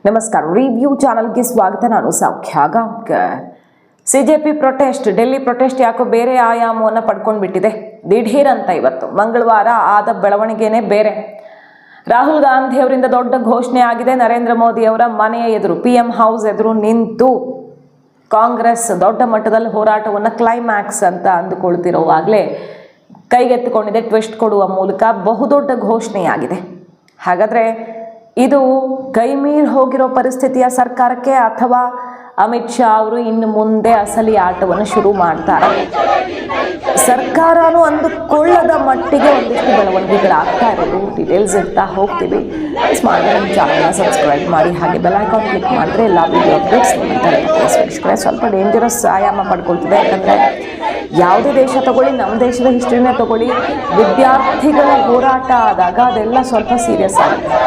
ನಮಸ್ಕಾರ. ರಿವ್ಯೂ ಚಾನಲ್ಗೆ ಸ್ವಾಗತ. ನಾನು ಸೌಖ್ಯ Gaonkar. CJP protest, Delhi protest ಯಾಕೋ ಬೇರೆ ಆಯಾಮವನ್ನು ಪಡ್ಕೊಂಡ್ಬಿಟ್ಟಿದೆ. ದಿಢೀರ್ ಅಂತ ಇವತ್ತು ಮಂಗಳವಾರ ಆದ ಬೆಳವಣಿಗೆನೇ ಬೇರೆ. ರಾಹುಲ್ ಗಾಂಧಿ ಅವರಿಂದ ದೊಡ್ಡ ಘೋಷಣೆ ಆಗಿದೆ. ನರೇಂದ್ರ ಮೋದಿ ಅವರ ಮನೆಯ ಎದುರು, PM ಹೌಸ್ ಎದುರು ನಿಂತು ಕಾಂಗ್ರೆಸ್ ದೊಡ್ಡ ಮಟ್ಟದಲ್ಲಿ ಹೋರಾಟವನ್ನು ಕ್ಲೈಮ್ಯಾಕ್ಸ್ ಅಂತ ಅಂದುಕೊಳ್ತಿರುವಾಗಲೇ ಕೈಗೆತ್ತಿಕೊಂಡಿದೆ. ಟ್ವಿಸ್ಟ್ ಕೊಡುವ ಮೂಲಕ ಬಹುದೊಡ್ಡ ಘೋಷಣೆಯಾಗಿದೆ. ಹಾಗಾದರೆ ಇದು ಕೈಮೀರಿ ಹೋಗಿರೋ ಪರಿಸ್ಥಿತಿಯ ಸರ್ಕಾರಕ್ಕೆ, ಅಥವಾ ಅಮಿತ್ ಶಾ ಅವರು ಇನ್ನು ಮುಂದೆ ಅಸಲಿ ಆಟವನ್ನು ಶುರು ಮಾಡ್ತಾರೆ? ಸರ್ಕಾರನೂ ಅಂದುಕೊಳ್ಳದ ಮಟ್ಟಿಗೆ ಒಂದಿಷ್ಟು ಬೆಳವಣಿಗೆಗಳಾಗ್ತಾ ಇರೋದು. ಡೀಟೇಲ್ಸ್ ಇರ್ತಾ ಹೋಗ್ತೀವಿ. ನಮ್ಮ ಚಾನಲ್ನ ಸಬ್ಸ್ಕ್ರೈಬ್ ಮಾಡಿ, ಹಾಗೆ ಬೆಲ್ ಐಕಾನ್ ಕ್ಲಿಕ್ ಮಾಡಿದ್ರೆ ಎಲ್ಲ ವಿಡಿಯೋ ಅಪ್ಡೇಟ್ಸ್ ನಿಮಗೆ ಸ್ವಲ್ಪ ಡೇಂಜರಸ್ ಆಯಾಮ ಪಡ್ಕೊಳ್ತಿದೆ. ಯಾಕಂದರೆ ಯಾವುದೇ ದೇಶ ತಗೊಳ್ಳಿ, ನಮ್ಮ ದೇಶದ ಹಿಸ್ಟ್ರಿನೇ ತಗೊಳ್ಳಿ, ವಿದ್ಯಾರ್ಥಿಗಳ ಹೋರಾಟ ಆದಾಗ ಅದೆಲ್ಲ ಸ್ವಲ್ಪ ಸೀರಿಯಸ್ ಆಗುತ್ತೆ.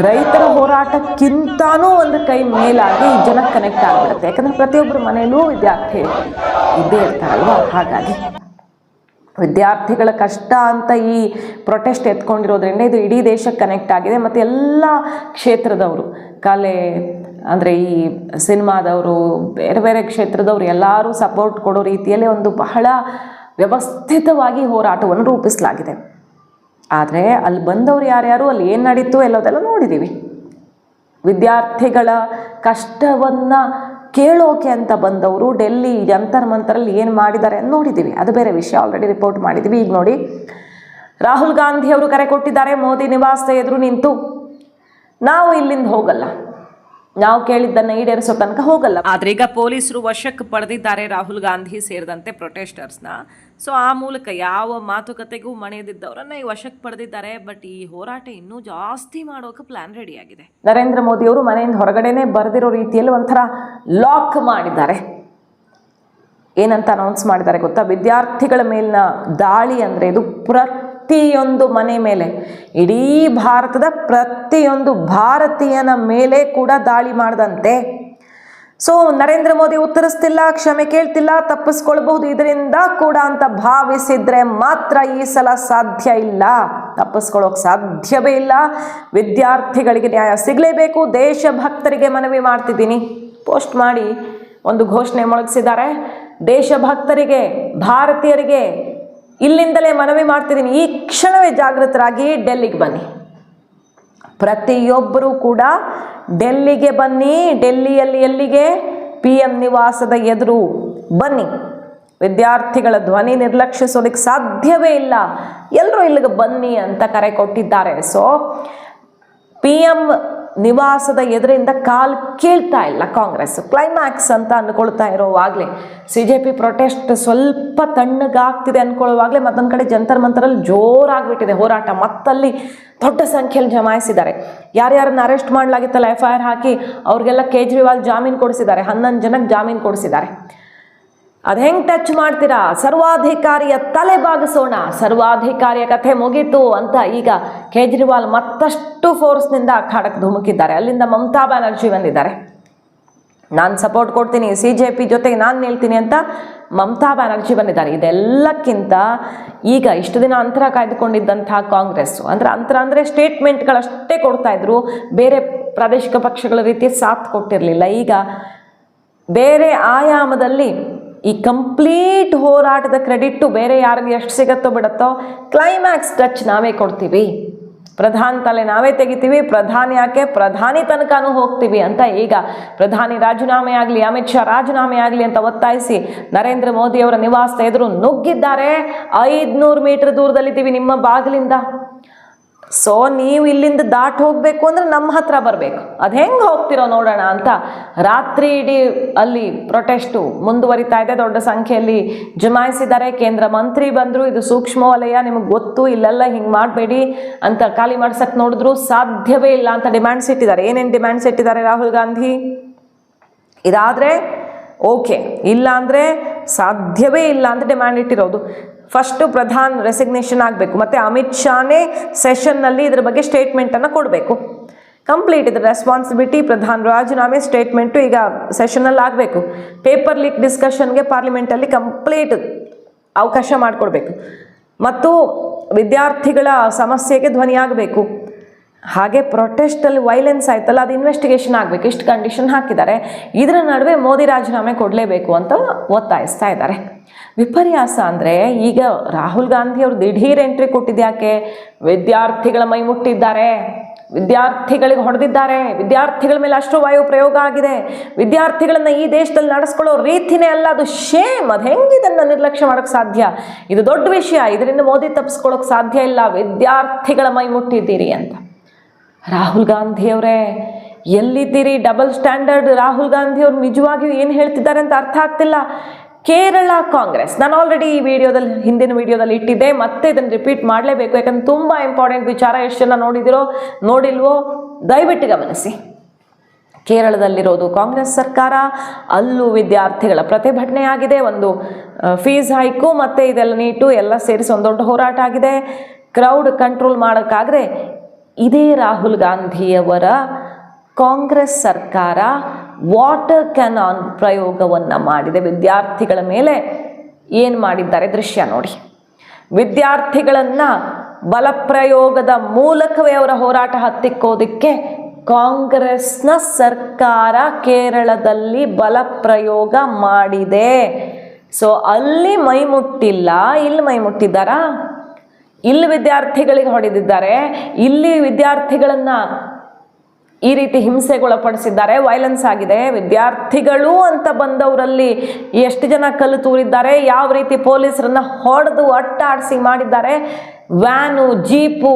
ರೈತರ ಹೋರಾಟಕ್ಕಿಂತನೂ ಒಂದು ಕೈ ಮೇಲಾಗಿ ಜನಕ್ಕೆ ಕನೆಕ್ಟ್ ಆಗಿಬಿಡುತ್ತೆ. ಯಾಕಂದರೆ ಪ್ರತಿಯೊಬ್ಬರ ಮನೆಯಲ್ಲೂ ವಿದ್ಯಾರ್ಥಿ ಇದ್ದೇ ಇರ್ತಾರಲ್ವ. ಹಾಗಾಗಿ ವಿದ್ಯಾರ್ಥಿಗಳ ಕಷ್ಟ ಅಂತ ಈ ಪ್ರೊಟೆಸ್ಟ್ ಎತ್ಕೊಂಡಿರೋದ್ರಿಂದ ಇದು ಇಡೀ ದೇಶಕ್ಕೆ ಕನೆಕ್ಟ್ ಆಗಿದೆ. ಮತ್ತು ಎಲ್ಲ ಕ್ಷೇತ್ರದವರು, ಕಲೆ ಅಂದರೆ ಈ ಸಿನಿಮಾದವರು, ಬೇರೆ ಬೇರೆ ಕ್ಷೇತ್ರದವರು ಎಲ್ಲರೂ ಸಪೋರ್ಟ್ ಕೊಡೋ ರೀತಿಯಲ್ಲಿ ಒಂದು ಬಹಳ ವ್ಯವಸ್ಥಿತವಾಗಿ ಹೋರಾಟವನ್ನು ರೂಪಿಸಲಾಗಿದೆ. ಆದರೆ ಅಲ್ಲಿ ಬಂದವರು ಯಾರ್ಯಾರು, ಅಲ್ಲಿ ಏನು ನಡೀತು ಎಲ್ಲೋದೆಲ್ಲ ನೋಡಿದ್ದೀವಿ. ವಿದ್ಯಾರ್ಥಿಗಳ ಕಷ್ಟವನ್ನು ಕೇಳೋಕೆ ಅಂತ ಬಂದವರು ಡೆಲ್ಲಿ ಜಂತರ್ ಮಂತರಲ್ಲಿ ಏನು ಮಾಡಿದ್ದಾರೆ ಅಂತ ನೋಡಿದ್ದೀವಿ. ಅದು ಬೇರೆ ವಿಷಯ, ಆಲ್ರೆಡಿ ರಿಪೋರ್ಟ್ ಮಾಡಿದ್ದೀವಿ. ಈಗ ನೋಡಿ, ರಾಹುಲ್ ಗಾಂಧಿ ಅವರು ಕರೆ ಕೊಟ್ಟಿದ್ದಾರೆ. ಮೋದಿ ನಿವಾಸದ ಎದುರು ನಿಂತು, ನಾವು ಇಲ್ಲಿಂದ ಹೋಗಲ್ಲ, ನಾವು ಕೇಳಿದ್ದನ್ನು ಈಡೇರಿಸೋ ತನಕ ಹೋಗಲ್ಲ. ಆದರೆ ಈಗ ಪೊಲೀಸರು ವಶಕ್ಕೆ ಪಡೆದಿದ್ದಾರೆ ರಾಹುಲ್ ಗಾಂಧಿ ಸೇರಿದಂತೆ ಪ್ರೊಟೆಸ್ಟರ್ಸ್ನ. ಸೊ ಆ ಮೂಲಕ ಯಾವ ಮಾತುಕತೆಗೂ ಮಣಿಯದಿದ್ದವರನ್ನ ಈ ವಶಕ್ಕೆ ಪಡೆದಿದ್ದಾರೆ. ಬಟ್ ಈ ಹೋರಾಟ ಇನ್ನೂ ಜಾಸ್ತಿ ಮಾಡೋಕೆ ಪ್ಲಾನ್ ರೆಡಿ ಆಗಿದೆ. ನರೇಂದ್ರ ಮೋದಿ ಅವರು ಮನೆಯಿಂದ ಹೊರಗಡೆನೆ ಬರೆದಿರೋ ರೀತಿಯಲ್ಲಿ ಒಂಥರ ಲಾಕ್ ಮಾಡಿದ್ದಾರೆ. ಏನಂತ ಅನೌನ್ಸ್ ಮಾಡಿದ್ದಾರೆ ಗೊತ್ತಾ? ವಿದ್ಯಾರ್ಥಿಗಳ ಮೇಲಿನ ದಾಳಿ ಅಂದರೆ ಇದು ಪ್ರತಿಯೊಂದು ಮನೆ ಮೇಲೆ, ಇಡೀ ಭಾರತದ ಪ್ರತಿಯೊಂದು ಭಾರತೀಯನ ಮೇಲೆ ಕೂಡ ದಾಳಿ ಮಾಡದಂತೆ. ಸೊ ನರೇಂದ್ರ ಮೋದಿ ಉತ್ತರಿಸ್ತಿಲ್ಲ, ಕ್ಷಮೆ ಕೇಳ್ತಿಲ್ಲ, ತಪ್ಪಿಸ್ಕೊಳ್ಬಹುದು ಇದರಿಂದ ಕೂಡ ಅಂತ ಭಾವಿಸಿದ್ರೆ ಮಾತ್ರ ಈ ಸಲ ಸಾಧ್ಯ ಇಲ್ಲ, ತಪ್ಪಿಸ್ಕೊಳ್ಳೋಕೆ ಸಾಧ್ಯವೇ ಇಲ್ಲ. ವಿದ್ಯಾರ್ಥಿಗಳಿಗೆ ನ್ಯಾಯ ಸಿಗಲೇಬೇಕು. ದೇಶಭಕ್ತರಿಗೆ ಮನವಿ ಮಾಡ್ತಿದ್ದೀನಿ ಪೋಸ್ಟ್ ಮಾಡಿ ಒಂದು ಘೋಷಣೆ ಮೊಳಗಿಸಿದ್ದಾರೆ. ದೇಶಭಕ್ತರಿಗೆ, ಭಾರತೀಯರಿಗೆ ಇಲ್ಲಿಂದಲೇ ಮನವಿ ಮಾಡ್ತಿದ್ದೀನಿ, ಈ ಕ್ಷಣವೇ ಜಾಗೃತರಾಗಿ ಡೆಲ್ಲಿಗೆ ಬನ್ನಿ. ಪ್ರತಿಯೊಬ್ಬರೂ ಕೂಡ ಡೆಲ್ಲಿಗೆ ಬನ್ನಿ. ಡೆಲ್ಲಿಯಲ್ಲಿ ಎಲ್ಲಿಗೆ? PM ನಿವಾಸದ ಎದುರು ಬನ್ನಿ. ವಿದ್ಯಾರ್ಥಿಗಳ ಧ್ವನಿ ನಿರ್ಲಕ್ಷಿಸೋದಕ್ಕೆ ಸಾಧ್ಯವೇ ಇಲ್ಲ. ಎಲ್ಲರೂ ಇಲ್ಲಿಗೆ ಬನ್ನಿ ಅಂತ ಕರೆ ಕೊಟ್ಟಿದ್ದಾರೆ. ಸೊ PM ನಿವಾಸದ ಎದುರಿಂದ ಕಾಲು ಕೀಳ್ತಾ ಇಲ್ಲ ಕಾಂಗ್ರೆಸ್. ಕ್ಲೈಮ್ಯಾಕ್ಸ್ ಅಂತ ಅಂದ್ಕೊಳ್ತಾ ಇರೋವಾಗಲೇ CJP ಪ್ರೊಟೆಸ್ಟ್ ಸ್ವಲ್ಪ ತಣ್ಣಗಾಗ್ತಿದೆ ಅಂದ್ಕೊಳ್ಳುವಾಗಲೇ ಮತ್ತೊಂದು ಕಡೆ ಜಂತರ್ ಮಂತರಲ್ಲಿ ಜೋರಾಗಿಬಿಟ್ಟಿದೆ ಹೋರಾಟ. ಮತ್ತಲ್ಲಿ ದೊಡ್ಡ ಸಂಖ್ಯೆಯಲ್ಲಿ ಜಮಾಯಿಸಿದ್ದಾರೆ. ಯಾರ್ಯಾರನ್ನ ಅರೆಸ್ಟ್ ಮಾಡಲಾಗಿತ್ತಲ್ಲ, FIR ಹಾಕಿ ಅವ್ರಿಗೆಲ್ಲ ಕೇಜ್ರಿವಾಲ್ ಜಾಮೀನು ಕೊಡಿಸಿದ್ದಾರೆ. 11 ಜನಕ್ಕೆ ಜಾಮೀನು ಕೊಡಿಸಿದ್ದಾರೆ. ಅದು ಹೆಂಗೆ ಟಚ್ ಮಾಡ್ತೀರಾ? ಸರ್ವಾಧಿಕಾರಿಯ ತಲೆ ಬಾಗಿಸೋಣ, ಸರ್ವಾಧಿಕಾರಿಯ ಕಥೆ ಮುಗೀತು ಅಂತ ಈಗ ಕೇಜ್ರಿವಾಲ್ ಮತ್ತಷ್ಟು ಫೋರ್ಸ್ನಿಂದ ಅಖಾಡಕ್ಕೆ ಧುಮುಕಿದ್ದಾರೆ. ಅಲ್ಲಿಂದ ಮಮತಾ ಬ್ಯಾನರ್ಜಿ ಬಂದಿದ್ದಾರೆ. ನಾನು ಸಪೋರ್ಟ್ ಕೊಡ್ತೀನಿ, CJP ಜೊತೆಗೆ ನಾನು ನಿಲ್ತೀನಿ ಅಂತ ಮಮತಾ ಬ್ಯಾನರ್ಜಿ ಬಂದಿದ್ದಾರೆ. ಇದೆಲ್ಲಕ್ಕಿಂತ ಈಗ ಇಷ್ಟು ದಿನ ಅಂತರ ಕಾಯ್ದುಕೊಂಡಿದ್ದಂಥ ಕಾಂಗ್ರೆಸ್ಸು, ಅಂತರ ಅಂದರೆ ಸ್ಟೇಟ್ಮೆಂಟ್ಗಳಷ್ಟೇ ಕೊಡ್ತಾ ಇದ್ರು, ಬೇರೆ ಪ್ರಾದೇಶಿಕ ಪಕ್ಷಗಳ ರೀತಿ ಸಾಥ್ ಕೊಟ್ಟಿರಲಿಲ್ಲ. ಈಗ ಬೇರೆ ಆಯಾಮದಲ್ಲಿ ಈ ಕಂಪ್ಲೀಟ್ ಹೋರಾಟದ ಕ್ರೆಡಿಟ್ಟು ಬೇರೆ ಯಾರಿಗೆ ಎಷ್ಟು ಸಿಗುತ್ತೋ ಬಿಡುತ್ತೋ, ಕ್ಲೈಮ್ಯಾಕ್ಸ್ ಟಚ್ ನಾವೇ ಕೊಡ್ತೀವಿ, ಪ್ರಧಾನಿ ತಲೆ ನಾವೇ ತೆಗಿತೀವಿ, ಪ್ರಧಾನಿ ಯಾಕೆ ಪ್ರಧಾನಿ ತನಕನೂ ಹೋಗ್ತೀವಿ ಅಂತ ಈಗ ಪ್ರಧಾನಿ ರಾಜೀನಾಮೆ ಆಗಲಿ, ಅಮಿತ್ ಶಾ ರಾಜೀನಾಮೆ ಆಗಲಿ ಅಂತ ಒತ್ತಾಯಿಸಿ ನರೇಂದ್ರ ಮೋದಿ ಅವರ ನಿವಾಸದ ಎದುರು ನುಗ್ಗಿದ್ದಾರೆ. 500 ಮೀಟರ್ ದೂರದಲ್ಲಿದ್ದೀವಿ ನಿಮ್ಮ ಬಾಗಿಲಿಂದ. ಸೊ ನೀವು ಇಲ್ಲಿಂದ ದಾಟ್ ಹೋಗಬೇಕು ಅಂದರೆ ನಮ್ಮ ಹತ್ರ ಬರಬೇಕು. ಅದು ಹೆಂಗೆ ಹೋಗ್ತಿರೋ ನೋಡೋಣ ಅಂತ ರಾತ್ರಿ ಇಡೀ ಅಲ್ಲಿ ಪ್ರೊಟೆಸ್ಟು ಮುಂದುವರಿತಾ ಇದೆ. ದೊಡ್ಡ ಸಂಖ್ಯೆಯಲ್ಲಿ ಜಮಾಯಿಸಿದ್ದಾರೆ. ಕೇಂದ್ರ ಮಂತ್ರಿ ಬಂದರು, ಇದು ಸೂಕ್ಷ್ಮ ವಲಯ, ನಿಮಗೆ ಗೊತ್ತು, ಇಲ್ಲೆಲ್ಲ ಹಿಂಗೆ ಮಾಡಬೇಡಿ ಅಂತ ಖಾಲಿ ಮಾಡ್ಸಕ್ಕೆ ನೋಡಿದ್ರು. ಸಾಧ್ಯವೇ ಇಲ್ಲ ಅಂತ ಡಿಮ್ಯಾಂಡ್ಸ್ ಇಟ್ಟಿದ್ದಾರೆ. ಏನೇನು ಡಿಮ್ಯಾಂಡ್ಸ್ ಇಟ್ಟಿದ್ದಾರೆ ರಾಹುಲ್ ಗಾಂಧಿ? ಇದಾದರೆ ಓಕೆ, ಇಲ್ಲ ಅಂದರೆ ಸಾಧ್ಯವೇ ಇಲ್ಲ ಅಂತ ಡಿಮ್ಯಾಂಡ್ ಇಟ್ಟಿರೋದು. ಫಸ್ಟು ಪ್ರಧಾನ್ ರೆಸಿಗ್ನೇಷನ್ ಆಗಬೇಕು, ಮತ್ತು ಅಮಿತ್ ಶಾನೇ ಸೆಷನ್ನಲ್ಲಿ ಇದ್ರ ಬಗ್ಗೆ ಸ್ಟೇಟ್ಮೆಂಟನ್ನು ಕೊಡಬೇಕು. ಕಂಪ್ಲೀಟ್ ಇದ್ರ ರೆಸ್ಪಾನ್ಸಿಬಿಲಿಟಿ, ಪ್ರಧಾನ್ ರಾಜೀನಾಮೆ, ಸ್ಟೇಟ್ಮೆಂಟು ಈಗ ಸೆಷನಲ್ಲಿ ಆಗಬೇಕು. ಪೇಪರ್ ಲೀಕ್ ಡಿಸ್ಕಷನ್ಗೆ ಪಾರ್ಲಿಮೆಂಟಲ್ಲಿ ಕಂಪ್ಲೀಟ್ ಅವಕಾಶ ಮಾಡಿಕೊಡ್ಬೇಕು. ಮತ್ತು ವಿದ್ಯಾರ್ಥಿಗಳ ಸಮಸ್ಯೆಗೆ ಧ್ವನಿಯಾಗಬೇಕು. ಹಾಗೆ ಪ್ರೊಟೆಸ್ಟಲ್ಲಿ ವೈಲೆನ್ಸ್ ಆಯ್ತಲ್ಲ, ಅದು ಇನ್ವೆಸ್ಟಿಗೇಷನ್ ಆಗಬೇಕು, ಇಷ್ಟು ಕಂಡೀಷನ್ ಹಾಕಿದ್ದಾರೆ. ಇದರ ನಡುವೆ ಮೋದಿ ರಾಜೀನಾಮೆ ಕೊಡಲೇಬೇಕು ಅಂತ ಒತ್ತಾಯಿಸ್ತಾ ಇದ್ದಾರೆ. ವಿಪರ್ಯಾಸ ಅಂದರೆ ಈಗ ರಾಹುಲ್ ಗಾಂಧಿ ಅವರು ದಿಢೀರ್ ಎಂಟ್ರಿ ಕೊಟ್ಟಿದ್ಯಾಕೆ? ವಿದ್ಯಾರ್ಥಿಗಳ ಮೈ ಮುಟ್ಟಿದ್ದಾರೆ, ವಿದ್ಯಾರ್ಥಿಗಳಿಗೆ ಹೊಡೆದಿದ್ದಾರೆ, ವಿದ್ಯಾರ್ಥಿಗಳ ಮೇಲೆ ಅಷ್ಟು ವಾಯು ಪ್ರಯೋಗ ಆಗಿದೆ, ವಿದ್ಯಾರ್ಥಿಗಳನ್ನ ಈ ದೇಶದಲ್ಲಿ ನಡೆಸ್ಕೊಳ್ಳೋ ರೀತಿನೇ ಅಲ್ಲ, ಅದು ಶೇಮ್. ಅದು ಹೆಂಗೆ ಇದನ್ನು ನಿರ್ಲಕ್ಷ್ಯ ಮಾಡೋಕ್ಕೆ ಸಾಧ್ಯ? ಇದು ದೊಡ್ಡ ವಿಷಯ, ಇದರಿಂದ ಮೋದಿ ತಪ್ಪಿಸ್ಕೊಳ್ಳೋಕೆ ಸಾಧ್ಯ ಇಲ್ಲ, ವಿದ್ಯಾರ್ಥಿಗಳ ಮೈ ಮುಟ್ಟಿದ್ದೀರಿ ಅಂತ. ರಾಹುಲ್ ಗಾಂಧಿಯವರೇ ಎಲ್ಲಿದ್ದೀರಿ? ಡಬಲ್ ಸ್ಟ್ಯಾಂಡರ್ಡ್ ರಾಹುಲ್ ಗಾಂಧಿಯವರು ನಿಜವಾಗಿಯೂ ಏನು ಹೇಳ್ತಿದ್ದಾರೆ ಅಂತ ಅರ್ಥ ಆಗ್ತಿಲ್ಲ. ಕೇರಳ ಕಾಂಗ್ರೆಸ್, ನಾನು ಆಲ್ರೆಡಿ ಈ ವಿಡಿಯೋದಲ್ಲಿ, ಹಿಂದಿನ ವಿಡಿಯೋದಲ್ಲಿ ಇಟ್ಟಿದ್ದೆ, ಮತ್ತೆ ಇದನ್ನು ರಿಪೀಟ್ ಮಾಡಲೇಬೇಕು, ಯಾಕಂದ್ರೆ ತುಂಬ ಇಂಪಾರ್ಟೆಂಟ್ ವಿಚಾರ. ಎಷ್ಟು ಜನ ನೋಡಿದಿರೋ ನೋಡಿಲ್ವೋ ದಯವಿಟ್ಟು ಗಮನಿಸಿ. ಕೇರಳದಲ್ಲಿರೋದು ಕಾಂಗ್ರೆಸ್ ಸರ್ಕಾರ, ಅಲ್ಲೂ ವಿದ್ಯಾರ್ಥಿಗಳ ಪ್ರತಿಭಟನೆ ಆಗಿದೆ, ಒಂದು ಫೀಸ್ ಹೈಕು ಮತ್ತು ಇದೆಲ್ಲ ನೀಟು ಎಲ್ಲ ಸೇರಿಸಿ ಒಂದು ದೊಡ್ಡ ಹೋರಾಟ ಆಗಿದೆ. ಕ್ರೌಡ್ ಕಂಟ್ರೋಲ್ ಮಾಡೋಕ್ಕಾಗದೆ ಇದೇ ರಾಹುಲ್ ಗಾಂಧಿಯವರ ಕಾಂಗ್ರೆಸ್ ಸರ್ಕಾರ ವಾಟರ್ ಕ್ಯಾನಾನ್ ಪ್ರಯೋಗವನ್ನು ಮಾಡಿದೆ. ವಿದ್ಯಾರ್ಥಿಗಳ ಮೇಲೆ ಏನು ಮಾಡಿದ್ದಾರೆ ದೃಶ್ಯ ನೋಡಿ. ವಿದ್ಯಾರ್ಥಿಗಳನ್ನು ಬಲಪ್ರಯೋಗದ ಮೂಲಕವೇ ಅವರ ಹೋರಾಟ ಹತ್ತಿಕ್ಕೋದಕ್ಕೆ ಕಾಂಗ್ರೆಸ್ನ ಸರ್ಕಾರ ಕೇರಳದಲ್ಲಿ ಬಲಪ್ರಯೋಗ ಮಾಡಿದೆ. ಸೊ ಅಲ್ಲಿ ಮೈ ಮುಟ್ಟಿಲ್ಲ, ಇಲ್ಲಿ ಮೈ ಮುಟ್ಟಿದ್ದಾರಾ? ಇಲ್ಲಿ ವಿದ್ಯಾರ್ಥಿಗಳಿಗೆ ಹೊಡೆದಿದ್ದಾರೆ, ಇಲ್ಲಿ ವಿದ್ಯಾರ್ಥಿಗಳನ್ನು ಈ ರೀತಿ ಹಿಂಸೆಗೊಳಪಡಿಸಿದ್ದಾರೆ, ವೈಲೆನ್ಸ್ ಆಗಿದೆ. ವಿದ್ಯಾರ್ಥಿಗಳು ಅಂತ ಬಂದವರಲ್ಲಿ ಎಷ್ಟು ಜನ ಕಲ್ಲು ತೂರಿದ್ದಾರೆ, ಯಾವ ರೀತಿ ಪೊಲೀಸರನ್ನು ಹೊಡೆದು ಅಟ್ಟಾಡಿಸಿ ಮಾಡಿದ್ದಾರೆ, ವ್ಯಾನು ಜೀಪು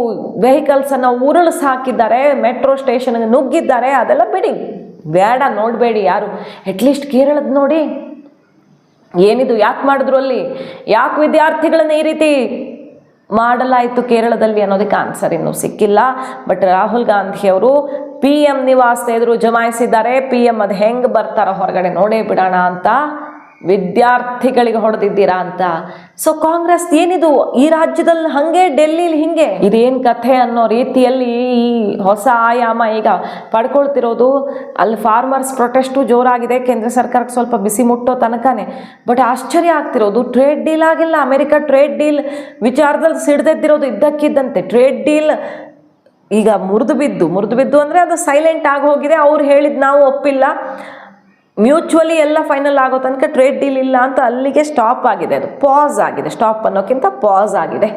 ವೆಹಿಕಲ್ಸನ್ನು ಉರುಳಿಸಿ ಹಾಕಿದ್ದಾರೆ, ಮೆಟ್ರೋ ಸ್ಟೇಷನ್ಗೆ ನುಗ್ಗಿದ್ದಾರೆ. ಅದೆಲ್ಲ ಬಿಡಿ, ಬೇಡ, ನೋಡಬೇಡಿ ಯಾರು. ಅಟ್ಲೀಸ್ಟ್ ಕೇರಳದ ನೋಡಿ, ಏನಿದು, ಯಾಕೆ ಮಾಡಿದ್ರು ಅಲ್ಲಿ, ಯಾಕೆ ವಿದ್ಯಾರ್ಥಿಗಳನ್ನ ಈ ರೀತಿ ಮಾಡಲಾಯಿತು ಕೇರಳದಲ್ಲಿ ಅನ್ನೋದಕ್ಕೆ ಆನ್ಸರ್ ಇನ್ನೂ ಸಿಕ್ಕಿಲ್ಲ. ಬಟ್ ರಾಹುಲ್ ಗಾಂಧಿಯವರು PM ನಿವಾಸ ಎದುರು ಜಮಾಯಿಸಿದ್ದಾರೆ. PM ಅದು ಹೆಂಗೆ ಬರ್ತಾರೋ ಹೊರಗಡೆ ನೋಡೇ ಬಿಡೋಣ ಅಂತ, ವಿದ್ಯಾರ್ಥಿಗಳಿಗೆ ಹೊಡೆದಿದ್ದೀರಾ ಅಂತ. ಸೊ ಕಾಂಗ್ರೆಸ್ ಏನಿದು, ಈ ರಾಜ್ಯದಲ್ಲಿ ಹಾಗೆ, ಡೆಲ್ಲಿಲಿ ಹಿಂಗೆ, ಇದೇನು ಕಥೆ ಅನ್ನೋ ರೀತಿಯಲ್ಲಿ ಈ ಹೊಸ ಆಯಾಮ ಈಗ ಪಡ್ಕೊಳ್ತಿರೋದು. ಅಲ್ಲಿ ಫಾರ್ಮರ್ಸ್ ಪ್ರೊಟೆಸ್ಟು ಜೋರಾಗಿದೆ, ಕೇಂದ್ರ ಸರ್ಕಾರಕ್ಕೆ ಸ್ವಲ್ಪ ಬಿಸಿ ಮುಟ್ಟೋ ತನಕನೇ. ಬಟ್ ಆಶ್ಚರ್ಯ ಆಗ್ತಿರೋದು, ಟ್ರೇಡ್ ಡೀಲ್ ಆಗಿಲ್ಲ. ಅಮೆರಿಕ ಟ್ರೇಡ್ ಡೀಲ್ ವಿಚಾರದಲ್ಲಿ ಸಿಡ್ದೆದ್ದಿರೋದು ಇದ್ದಕ್ಕಿದ್ದಂತೆ. ಟ್ರೇಡ್ ಡೀಲ್ ಈಗ ಮುರಿದು ಬಿದ್ದು ಅಂದರೆ ಅದು ಸೈಲೆಂಟ್ ಆಗಿ ಹೋಗಿದೆ. ಅವ್ರು ಹೇಳಿದ್ದು ನಾವು ಒಪ್ಪಿಲ್ಲ, ಮ್ಯೂಚುವಲಿ ಎಲ್ಲ ಫೈನಲ್ ಆಗೋ ತನಕ ಟ್ರೇಡ್ ಡೀಲ್ ಇಲ್ಲ ಅಂತ ಅಲ್ಲಿಗೆ ಸ್ಟಾಪ್ ಆಗಿದೆ. ಅದು ಪಾಸ್ ಆಗಿದೆ, ಸ್ಟಾಪ್ ಅನ್ನೋಕ್ಕಿಂತ ಪಾಸ್ ಆಗಿದೆ.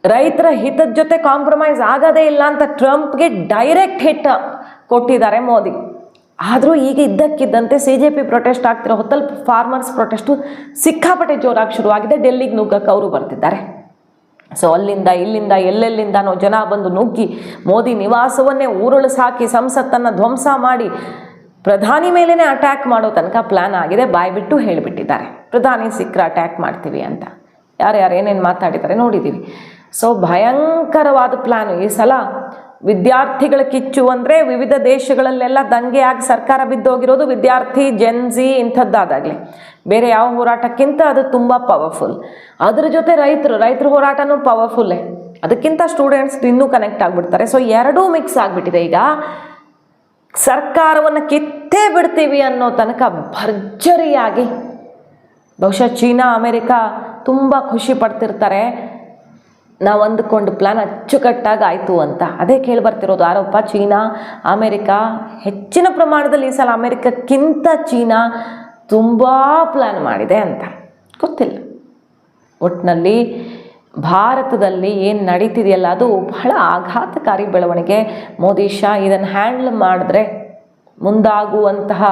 ರೈತರ ಹಿತದ ಜೊತೆ ಕಾಂಪ್ರಮೈಸ್ ಆಗೋದೇ ಇಲ್ಲ ಅಂತ ಟ್ರಂಪ್ಗೆ ಡೈರೆಕ್ಟ್ ಹಿಟ್ ಕೊಟ್ಟಿದ್ದಾರೆ ಮೋದಿ. ಆದರೂ ಈಗ ಇದ್ದಕ್ಕಿದ್ದಂತೆ CJP ಪ್ರೊಟೆಸ್ಟ್ ಆಗ್ತಿರೋ ಹೊತ್ತಲ್ಲಿ ಫಾರ್ಮರ್ಸ್ ಪ್ರೊಟೆಸ್ಟು ಸಿಕ್ಕಾಪಟ್ಟೆ ಜೋರಾಗಿ ಶುರುವಾಗಿದೆ. ಡೆಲ್ಲಿಗೆ ನುಗ್ಗಕ್ಕೆ ಅವರು ಬರ್ತಿದ್ದಾರೆ. ಸೊ ಅಲ್ಲಿಂದ ಇಲ್ಲಿಂದ ಎಲ್ಲೆಲ್ಲಿಂದನೋ ಜನ ಬಂದು ನುಗ್ಗಿ ಮೋದಿ ನಿವಾಸವನ್ನೇ ಉರುಳಿಸಿ ಹಾಕಿ ಸಂಸತ್ತನ್ನು ಧ್ವಂಸ ಮಾಡಿ ಪ್ರಧಾನಿ ಮೇಲೇ ಅಟ್ಯಾಕ್ ಮಾಡೋ ತನಕ ಪ್ಲ್ಯಾನ್ ಆಗಿದೆ. ಬಾಯ್ಬಿಟ್ಟು ಹೇಳಿಬಿಟ್ಟಿದ್ದಾರೆ, ಪ್ರಧಾನಿ ಸಿಕ್ಕರೆ ಅಟ್ಯಾಕ್ ಮಾಡ್ತೀವಿ ಅಂತ. ಯಾರ್ಯಾರು ಏನೇನು ಮಾತಾಡಿದ್ದಾರೆ ನೋಡಿದ್ದೀವಿ. ಸೊ ಭಯಂಕರವಾದ ಪ್ಲ್ಯಾನು ಈ ಸಲ. ವಿದ್ಯಾರ್ಥಿಗಳ ಕಿಚ್ಚು ಅಂದರೆ ವಿವಿಧ ದೇಶಗಳಲ್ಲೆಲ್ಲ ದಂಗೆಯಾಗಿ ಸರ್ಕಾರ ಬಿದ್ದೋಗಿರೋದು ವಿದ್ಯಾರ್ಥಿ ಜೆನ್ಜಿ ಇಂಥದ್ದಾದಾಗಲಿ, ಬೇರೆ ಯಾವ ಹೋರಾಟಕ್ಕಿಂತ ಅದು ತುಂಬ ಪವರ್ಫುಲ್. ಅದ್ರ ಜೊತೆ ರೈತರ ಹೋರಾಟನೂ ಪವರ್ಫುಲ್ಲೇ, ಅದಕ್ಕಿಂತ ಸ್ಟೂಡೆಂಟ್ಸ್ ಇನ್ನೂ ಕನೆಕ್ಟ್ ಆಗಿಬಿಡ್ತಾರೆ. ಸೊ ಎರಡೂ ಮಿಕ್ಸ್ ಆಗಿಬಿಟ್ಟಿದೆ. ಈಗ ಸರ್ಕಾರವನ್ನು ಕಿತ್ತೇ ಬಿಡ್ತೀವಿ ಅನ್ನೋ ತನಕ ಭರ್ಜರಿಯಾಗಿ ಬಹುಶಃ ಚೀನಾ ಅಮೆರಿಕ ತುಂಬ ಖುಷಿ ಪಡ್ತಿರ್ತಾರೆ, ನಾವು ಅಂದುಕೊಂಡು ಪ್ಲ್ಯಾನ್ ಅಚ್ಚುಕಟ್ಟಾಗಿ ಆಯಿತು ಅಂತ. ಅದೇ ಕೇಳಿ ಬರ್ತಿರೋದು ಆರೋಪ. ಚೀನಾ ಅಮೆರಿಕ ಹೆಚ್ಚಿನ ಪ್ರಮಾಣದಲ್ಲಿ ಈ ಸಲ ಅಮೆರಿಕಕ್ಕಿಂತ ಚೀನಾ ತುಂಬ ಪ್ಲ್ಯಾನ್ ಮಾಡಿದೆ ಅಂತ. ಗೊತ್ತಿಲ್ಲ. ಒಟ್ಟಿನಲ್ಲಿ ಭಾರತದಲ್ಲಿ ಏನು ನಡೀತಿದೆಯಲ್ಲ ಅದು ಬಹಳ ಆಘಾತಕಾರಿ ಬೆಳವಣಿಗೆ. ಮೋದಿ ಶಾ ಇದನ್ನು ಹ್ಯಾಂಡಲ್ ಮಾಡಿದ್ರೆ ಮುಂದಾಗುವಂತಹ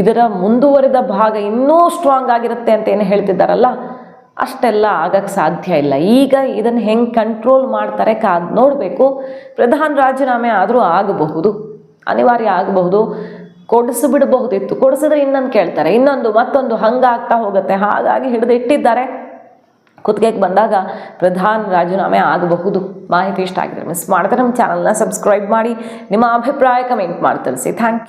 ಇದರ ಮುಂದುವರಿದ ಭಾಗ ಇನ್ನೂ ಸ್ಟ್ರಾಂಗ್ ಆಗಿರುತ್ತೆ ಅಂತ ಏನು ಹೇಳ್ತಿದ್ದಾರಲ್ಲ, ಅಷ್ಟೆಲ್ಲ ಆಗಕ್ಕೆ ಸಾಧ್ಯ ಇಲ್ಲ. ಈಗ ಇದನ್ನು ಹೆಂಗೆ ಕಂಟ್ರೋಲ್ ಮಾಡ್ತಾರೆ ಕಾದು ನೋಡಬೇಕು. ಪ್ರಧಾನ ರಾಜೀನಾಮೆ ಆದರೂ ಆಗಬಹುದು, ಅನಿವಾರ್ಯ ಆಗಬಹುದು. ಕೊಡಿಸಿಬಿಡಬಹುದಿತ್ತು, ಕೊಡಿಸಿದ್ರೆ ಇನ್ನೊಂದು ಕೇಳ್ತಾರೆ, ಇನ್ನೊಂದು ಮತ್ತೊಂದು ಹಂಗಾಗ್ತಾ ಹೋಗುತ್ತೆ. ಹಾಗಾಗಿ ಹಿಡಿದಿಟ್ಟಿದ್ದಾರೆ. ಕುತ್ತಿಗೆಗೆ ಬಂದಾಗ ಪ್ರಧಾನ ರಾಜೀನಾಮೆ ಆಗಬಹುದು. ಮಾಹಿತಿ ಇಷ್ಟ ಆಗಿದ್ರೆ ಮಿಸ್ ಮಾಡಿದ್ರೆ ನಮ್ಮ ಚಾನಲ್ನ ಸಬ್ಸ್ಕ್ರೈಬ್ ಮಾಡಿ, ನಿಮ್ಮ ಅಭಿಪ್ರಾಯ ಕಮೆಂಟ್ ಮಾಡಿ ತಿಳಿಸಿ. Thank you.